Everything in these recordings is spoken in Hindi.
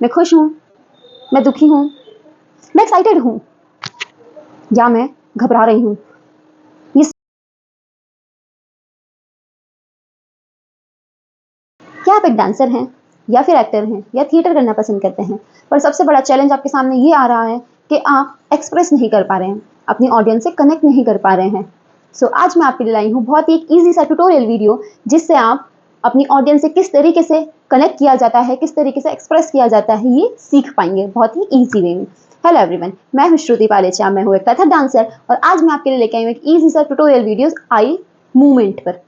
मैं खुश हूँ, मैं दुखी हूँ, मैं एक्साइटेड हूँ या मैं घबरा रही हूँ। ये क्या आप एक डांसर हैं या फिर एक्टर हैं या थिएटर करना पसंद करते हैं, पर सबसे बड़ा चैलेंज आपके सामने ये आ रहा है कि आप एक्सप्रेस नहीं कर पा रहे हैं, अपनी ऑडियंस से कनेक्ट नहीं कर पा रहे हैं। सो आज मैं आपके लिए लाई हूँ बहुत ही एक ईजी सा ट्यूटोरियल वीडियो, जिससे आप अपनी ऑडियंस से किस तरीके से कनेक्ट किया जाता है, किस तरीके से एक्सप्रेस किया जाता है, ये सीख पाएंगे बहुत ही ईजी वे में। हेलो एवरीवन, मैं हूँ श्रुति पालेचा, मैं हूँ एक कथक डांसर और आज मैं आपके लिए लेके आई हूँ एक ईजी सा ट्यूटोरियल वीडियो आई मूवमेंट पर।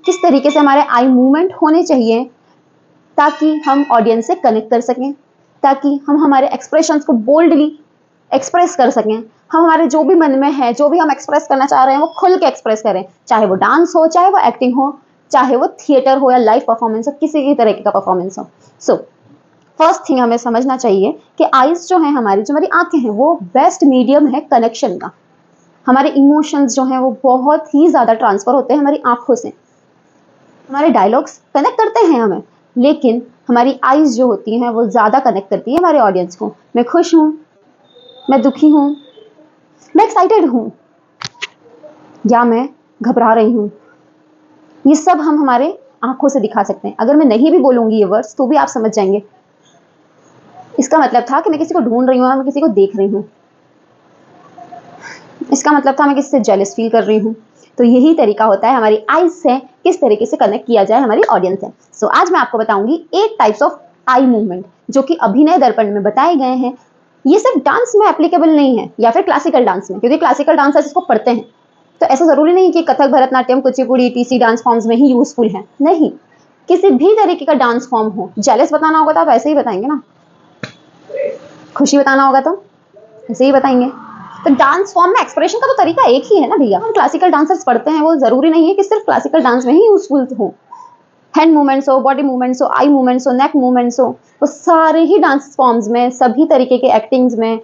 किस तरीके से हमारे आई मूवमेंट होने चाहिए ताकि हम ऑडियंस से कनेक्ट कर सकें, ताकि हम हमारे एक्सप्रेशंस को बोल्डली एक्सप्रेस कर सकें। हम हमारे जो भी मन में है, जो भी हम एक्सप्रेस करना चाह रहे हैं, वो खुल के एक्सप्रेस करें, चाहे वो डांस हो, चाहे वो एक्टिंग हो, चाहे वो थिएटर हो या लाइव परफॉर्मेंस हो, किसी भी तरीके का परफॉर्मेंस हो। सो फर्स्ट थिंग हमें समझना चाहिए कि आईज जो है हमारी, जो हमारी आंखें हैं, वो बेस्ट मीडियम है कनेक्शन का। हमारे इमोशंस जो हैं वो बहुत ही ज़्यादा ट्रांसफर होते हैं हमारी आंखों से। हमारे डायलॉग्स कनेक्ट करते हैं हमें, लेकिन हमारी आईज जो होती हैं वो ज़्यादा कनेक्ट करती है हमारे ऑडियंस को। मैं खुश हूँ, मैं दुखी हूँ, मैं एक्साइटेड हूँ या मैं घबरा रही हूँ, ये सब हम हमारे आंखों से दिखा सकते हैं। अगर मैं नहीं भी बोलूँगी ये वर्ड्स तो भी आप समझ जाएंगे। इसका मतलब था कि मैं किसी को ढूंढ रही हूँ, मैं किसी को देख रही हूँ। इसका मतलब था मैं किसी से जेलस फील कर रही हूँ। तो यही तरीका होता है हमारी आईज से किस तरीके से कनेक्ट किया जाए हमारी ऑडियंस से। सो आज मैं आपको बताऊंगी 8 टाइप्स ऑफ आई मूवमेंट जो कि अभिनय दर्पण में बताए गए हैं। ये सिर्फ डांस में एप्लीकेबल नहीं है या फिर क्लासिकल डांस में, क्योंकि क्लासिकल डांसर्स इसको पढ़ते हैं, तो ऐसा जरूरी नहीं कि Kathak, Bharatanatyam, Kuchipudi, TC dance forms में ही यूजफुल है। नहीं, किसी भी तरीके का डांस फॉर्म हो। जेलस बताना होगा तो आप ऐसे ही बताएंगे ना, खुशी बताना होगा तो ऐसे ही बताएंगे। तो डांस फॉर्म में एक्सप्रेशन का तो तरीका एक ही है ना भैया। हम क्लासिकल डांसर्स पढ़ते हैं, वो जरूरी नहीं है कि सिर्फ क्लासिकल डांस में ही यूजफुल हो। हैंड मूवमेंट्स हो, बॉडी मूवमेंट्स हो, आई मूवमेंट्स हो, नेक मूवमेंट्स हो, वो सारे ही डांस फॉर्म्स में, सभी तरीके के एक्टिंग्स में,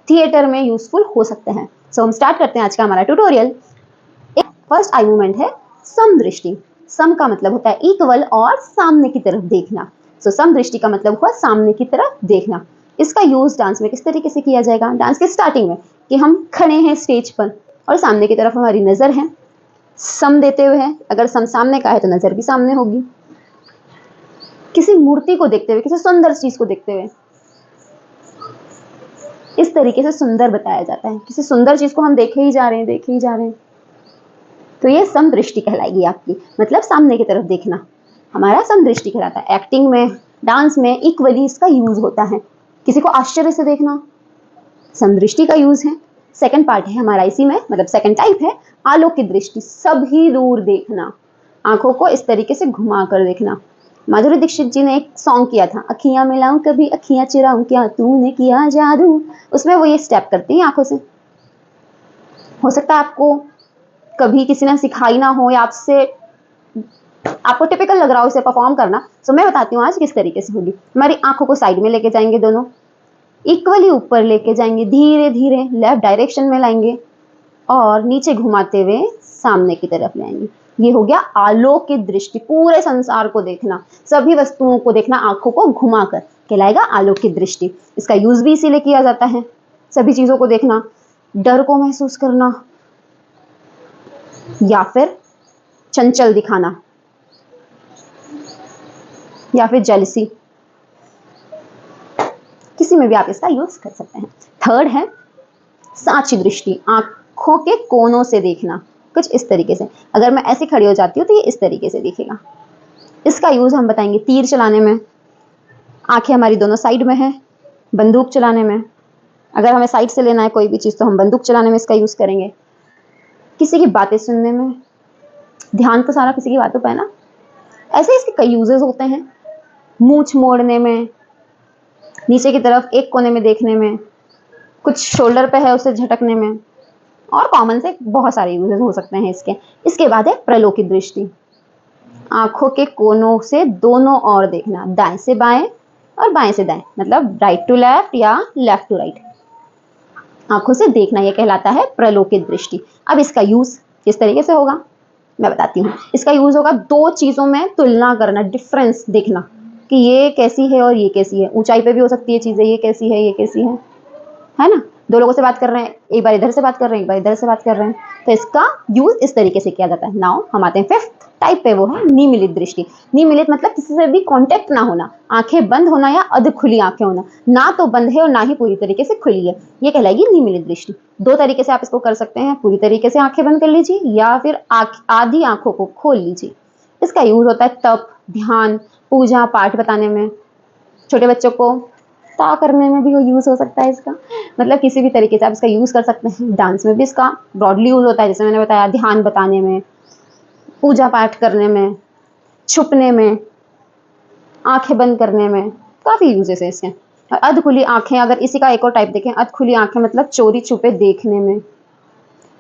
थिएटर में यूजफुल हो सकते हैं। सो हम स्टार्ट करते हैं आज का हमारा ट्यूटोरियल। फर्स्ट आई मूवमेंट है समदृष्टि। सम का मतलब होता है इक्वल और सामने की तरफ देखना। सो समदृष्टि का मतलब हुआ सामने की तरफ देखना। इसका यूज डांस में किस तरीके से किया जाएगा? डांस के स्टार्टिंग में कि हम खड़े हैं स्टेज पर और सामने की तरफ हमारी नजर है, सम देते हुए है। अगर सम सामने का है तो नजर भी सामने होगी। किसी मूर्ति को देखते हुए, किसी सुंदर चीज को देखते हुए, इस तरीके से सुंदर बताया जाता है। किसी सुंदर चीज को हम देखे ही जा रहे हैं, देखे ही जा रहे हैं, तो ये समदृष्टि कहलाएगी आपकी, मतलब सामने की तरफ देखना हमारा समदृष्टि कहलाता है। एक्टिंग में, डांस में इक्वली इसका यूज होता है। किसी को आश्चर्य से देखना समदृष्टि का यूज है। सेकंड पार्ट है हमारा इसी में, मतलब सेकंड टाइप है आलोकित दृष्टि। सभी दूर देखना, आंखों को इस तरीके से घुमा कर देखना। माधुरी दीक्षित जी ने एक सॉन्ग किया था, अखियां मिलाऊं कभी अखियां चुराऊं क्या तूने किया जादू, उसमें वो ये स्टेप करती हैं आंखों से। हो सकता है आपको कभी किसी ने सिखाई ना हो या आपको टिपिकल लग रहा हो इसे परफॉर्म करना, तो मैं बताती हूँ आज किस तरीके से होगी। हमारी आंखों को साइड में लेके जाएंगे, दोनों इक्वली ऊपर लेके जाएंगे, धीरे धीरे लेफ्ट डायरेक्शन में लाएंगे और नीचे घुमाते हुए सामने की तरफ लाएंगे। ये हो गया आलोकित दृष्टि। पूरे संसार को देखना, सभी वस्तुओं को देखना, आंखों को घुमाकर कहलाएगा आलोकित दृष्टि। इसका यूज भी इसीलिए किया जाता है, सभी चीजों को देखना, डर को महसूस करना या फिर चंचल दिखाना या फिर जेलसी, किसी में भी आप इसका यूज कर सकते हैं। थर्ड है सांची दृष्टि। आंखों के कोनों से देखना, कुछ इस तरीके से। अगर मैं ऐसे खड़ी हो जाती हूँ तो ये इस तरीके से दिखेगा। इसका यूज हम बताएंगे तीर चलाने में, आंखें हमारी दोनों साइड में है, बंदूक चलाने में। अगर हमें साइड से लेना है कोई भी चीज तो हम बंदूक चलाने में इसका यूज करेंगे। किसी की बातें सुनने में, ध्यान तो सारा किसी की बातों पर है ना, ऐसे इसके कई यूजेस होते हैं। मूंछ मोड़ने में, नीचे की तरफ एक कोने में देखने में, कुछ शोल्डर पे है उसे झटकने में, और कॉमन से बहुत सारे यूजेस हो सकते हैं इसके। इसके बाद है प्रलोकित दृष्टि। आंखों के कोनों से दोनों ओर देखना, दाएं से बाएं और बाएं से दाएं, मतलब राइट टू लेफ्ट या लेफ्ट टू राइट। आंखों से देखना यह कहलाता है प्रलोकित दृष्टि। अब इसका यूज किस तरीके से होगा मैं बताती हूँ। इसका यूज होगा दो चीजों में तुलना करना, डिफरेंस देखना। कि ये कैसी है और ये कैसी है। ऊंचाई पे भी हो सकती है चीज़ें, ये कैसी है, ये कैसी है ना। दो लोगों से बात कर रहे हैं, एक बार इधर से बात कर रहे हैं, एक बार इधर से बात कर रहे हैं, तो इसका यूज इस तरीके से किया जाता है। नाउ हम आते हैं फिफ्थ टाइप पे, वो है निमिलित दृष्टि। निमिलित मतलब किसी से भी कांटेक्ट ना होना, आंखें बंद होना या अध खुली आंखें होना, ना तो बंद है और ना ही पूरी तरीके से खुली है, ये कहलाएगी निमिलित दृष्टि। दो तरीके से आप इसको कर सकते हैं, पूरी तरीके से आंखें बंद कर लीजिए या फिर आधी आंखों को खोल लीजिए। इसका यूज होता है तप, ध्यान, पूजा पाठ बताने में, छोटे बच्चों को ता करने में भी यूज़ हो सकता है इसका। मतलब किसी भी तरीके से आप इसका यूज़ कर सकते हैं। डांस में भी इसका ब्रॉडली यूज़ होता है, जैसे मैंने बताया, ध्यान बताने में, पूजा पाठ करने में, छुपने में, आंखें बंद करने में, काफ़ी यूजेस है इसके। और अध खुली आंखें, अगर इसी का एक और टाइप देखें, अध खुली आंखें मतलब चोरी छुपे देखने में।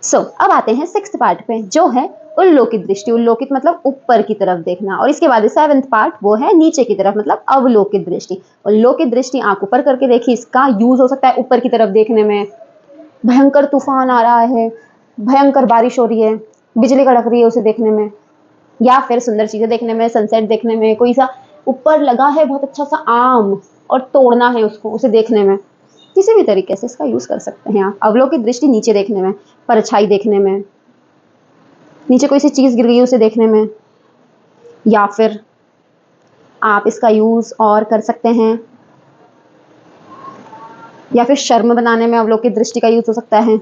अब आते हैं सिक्स्थ पार्ट पे, जो है उल्लोकित दृष्टि। उल्लोकित मतलब ऊपर की तरफ देखना, और इसके बाद सेवेंथ पार्ट वो है नीचे की तरफ, मतलब अवलोकित दृष्टि। उल्लोकित दृष्टि आंख ऊपर करके देखी, इसका यूज हो सकता है ऊपर की तरफ देखने में, भयंकर तूफान आ रहा है, भयंकर बारिश हो रही है, बिजली कड़क रही है, उसे देखने में, या फिर सुंदर चीजें देखने में, सनसेट देखने में, कोई सा ऊपर लगा है बहुत अच्छा सा आम और तोड़ना है उसको, उसे देखने में, किसी भी तरीके से इसका यूज कर सकते हैं आप। अवलोकित दृष्टि नीचे देखने में, परछाई देखने में, नीचे कोई सी चीज गिर गई उसे देखने में, या फिर आप इसका यूज और कर सकते हैं, या फिर शर्म बनाने में अवलोकित दृष्टि का यूज हो सकता है।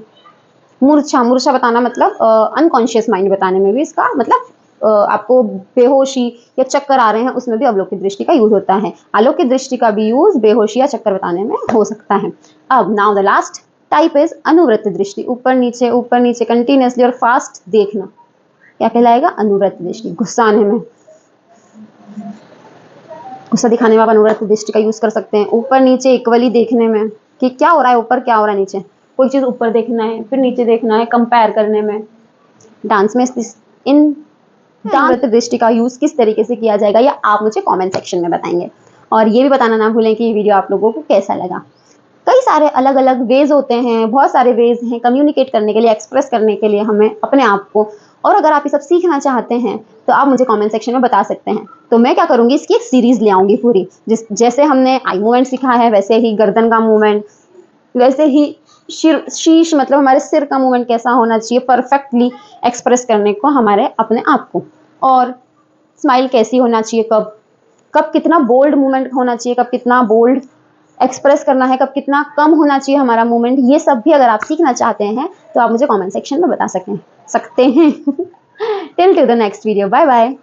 मूर्छा, मूर्छा बताना मतलब अनकॉन्शियस माइंड बताने में भी इसका मतलब आपको बेहोशी या चक्कर आ रहे हैं, उसमें भी अवलोकित दृष्टि का यूज होता है। आलोकित दृष्टि का भी यूज बेहोशी या चक्कर बताने में हो सकता है। अब now the last type is अनुवृत्त दृष्टि। ऊपर नीचे कंटिन्यूसली और फास्ट देखना, क्या कहलाएगा? अनुवृत्त दृष्टि। गुस्सा आने में, गुस्सा दिखाने में आप अनुवृत्त दृष्टि का यूज कर सकते हैं। ऊपर नीचे इक्वली देखने में कि क्या हो रहा है ऊपर, क्या हो रहा है नीचे, कोई चीज ऊपर देखना है फिर नीचे देखना है, कंपेयर करने में। डांस में इन अनुवृत्त दृष्टि का यूज किस तरीके से किया जाएगा, या आप मुझे कमेंट सेक्शन में बताएंगे। और ये भी बताना ना भूलें कि ये वीडियो आप लोगों को कैसा लगा। कई सारे अलग अलग वेज होते हैं, बहुत सारे वेज हैं कम्युनिकेट करने के लिए, एक्सप्रेस करने के लिए हमें अपने आप को। और अगर आप ये सब सीखना चाहते हैं तो आप मुझे कमेंट सेक्शन में बता सकते हैं। तो मैं क्या करूँगी, इसकी एक सीरीज ले आऊँगी पूरी। जैसे हमने आई मूवमेंट सीखा है, वैसे ही गर्दन का मूवमेंट, वैसे ही शीश मतलब हमारे सिर का मूवमेंट कैसा होना चाहिए परफेक्टली एक्सप्रेस करने को हमारे अपने आप को, और स्माइल कैसी होना चाहिए, कब कब कितना बोल्ड मूवमेंट होना चाहिए, कब कितना बोल्ड एक्सप्रेस करना है, कब कितना कम होना चाहिए हमारा मूवमेंट, ये सब भी अगर आप सीखना चाहते हैं तो आप मुझे कमेंट सेक्शन में बता सकते हैं till to the next video, bye bye.